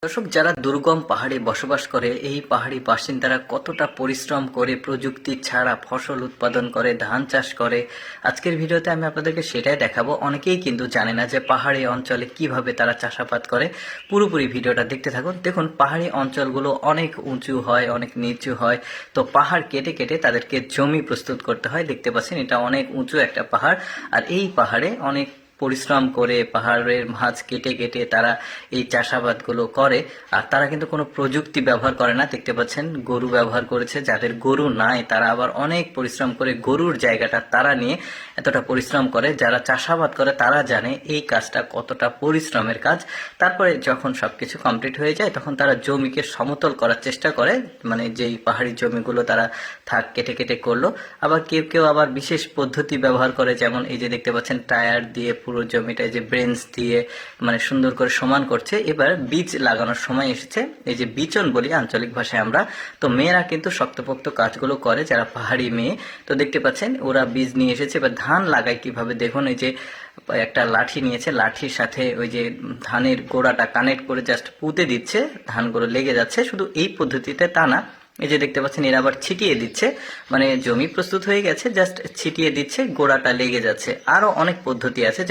দর্শক, যারা দুর্গম পাহাড়ে বসবাস করে, এই পাহাড়ি বাসিন্দারা কতটা পরিশ্রম করে প্রযুক্তি ছাড়া ফসল উৎপাদন করে, ধান চাষ করে, আজকের ভিডিওতে আমি আপনাদেরকে সেটাই দেখাবো। অনেকেই কিন্তু জানে না যে পাহাড়ি অঞ্চলে কিভাবে তারা চাষাবাদ করে। পুরোপুরি ভিডিওটা দেখতে থাকুন। দেখুন, পাহাড়ি অঞ্চলগুলো অনেক উঁচু হয়, অনেক নিচু হয়, তো পাহাড় কেটে কেটে তাদেরকে জমি প্রস্তুত করতে হয়। দেখতে পাচ্ছেন, এটা অনেক উঁচু একটা পাহাড়, আর এই পাহাড়ে অনেক পরিশ্রম করে পাহাড়ের মাছ কেটে কেটে তারা এই চাষাবাদগুলো করে। আর তারা কিন্তু কোনো প্রযুক্তি ব্যবহার করে না। দেখতে পাচ্ছেন, গরু ব্যবহার করেছে। যাদের গরু নাই তারা আবার অনেক পরিশ্রম করে গরুর জায়গাটা তারা নিয়ে এতটা পরিশ্রম করে। যারা চাষাবাদ করে তারা জানে এই কাজটা কতটা পরিশ্রমের কাজ। তারপরে যখন সবকিছু কমপ্লিট হয়ে যায় তখন তারা জমিকে সমতল করার চেষ্টা করে, মানে যেই পাহাড়ি জমিগুলো তারা কেটে কেটে করলো। আবার কেউ কেউ আবার বিশেষ পদ্ধতি ব্যবহার করে, যেমন এই যে দেখতে পাচ্ছেন টায়ার দিয়ে পুরো জমিটা যে ব্রেঞ্চ দিয়ে মানে সুন্দর করে সমান করছে। এবার বীজ লাগানোর সময় এসেছে, এই যে বিচন বলি আঞ্চলিক ভাষায় আমরা। তো মেয়েরা কিন্তু শক্তপোক্ত কাজগুলো করে, যারা পাহাড়ি মেয়ে। তো দেখতে পাচ্ছেন ওরা বীজ নিয়ে এসেছে। এবার ধান লাগায় কিভাবে দেখুন, এই যে একটা লাঠি নিয়েছে, লাঠির সাথে ওই যে ধানের গোড়াটা কানেক্ট করে জাস্ট পুঁতে দিচ্ছে, ধানগুলো লেগে যাচ্ছে। শুধু এই পদ্ধতিতে তা না, এই যে দেখতে পাচ্ছেন এরা আবার ছিটিয়ে দিচ্ছে, মানে জমি প্রস্তুত হয়ে গেছে, জাস্ট ছিটিয়ে দিচ্ছে, গোড়াটা লেগে যাচ্ছে। আরো অনেক পদ্ধতি আছে।